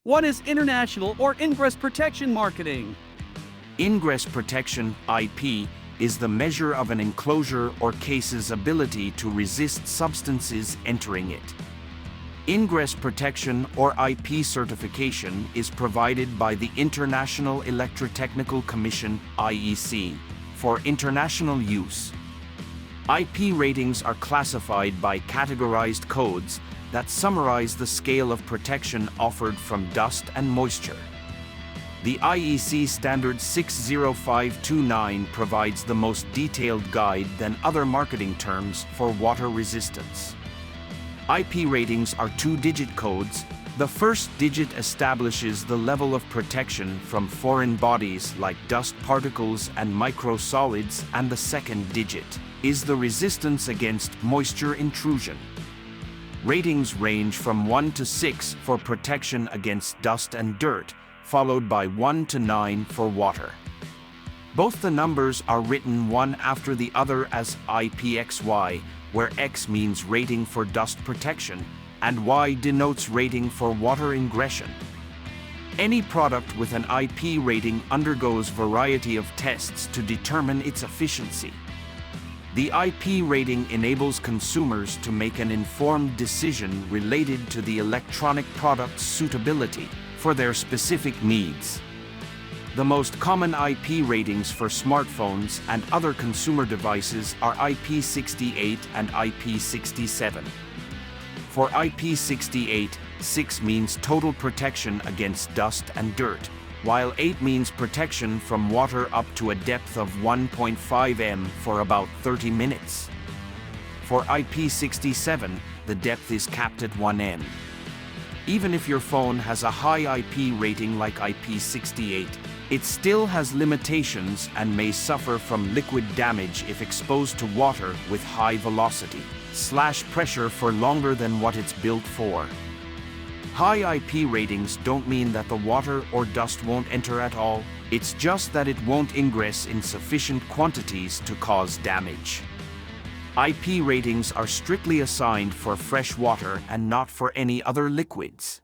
What is international or ingress protection marketing? Ingress protection (IP) is the measure of an enclosure or case's ability to resist substances entering it. Ingress protection or IP certification is provided by the International Electrotechnical Commission (IEC) for international use. IP ratings are classified by categorized codes that summarize the scale of protection offered from dust and moisture. The IEC Standard 60529 provides the most detailed guide than other marketing terms for water resistance. IP ratings are two-digit codes. The first digit establishes the level of protection from foreign bodies like dust particles and microsolids, and the second digit is the resistance against moisture intrusion. Ratings range from 1 to 6 for protection against dust and dirt, followed by 1 to 9 for water. Both the numbers are written one after the other as IPXY, where X means rating for dust protection and Y denotes rating for water ingression. Any product with an IP rating undergoes variety of tests to determine its efficiency. The IP rating enables consumers to make an informed decision related to the electronic product's suitability for their specific needs. The most common IP ratings for smartphones and other consumer devices are IP68 and IP67. For IP68, 6 means total protection against dust and dirt, while 8 means protection from water up to a depth of 1.5 m for about 30 minutes. For IP67, the depth is capped at 1 m. Even if your phone has a high IP rating like IP68, it still has limitations and may suffer from liquid damage if exposed to water with high velocity/pressure for longer than what it's built for. High IP ratings don't mean that the water or dust won't enter at all. It's just that it won't ingress in sufficient quantities to cause damage. IP ratings are strictly assigned for fresh water and not for any other liquids.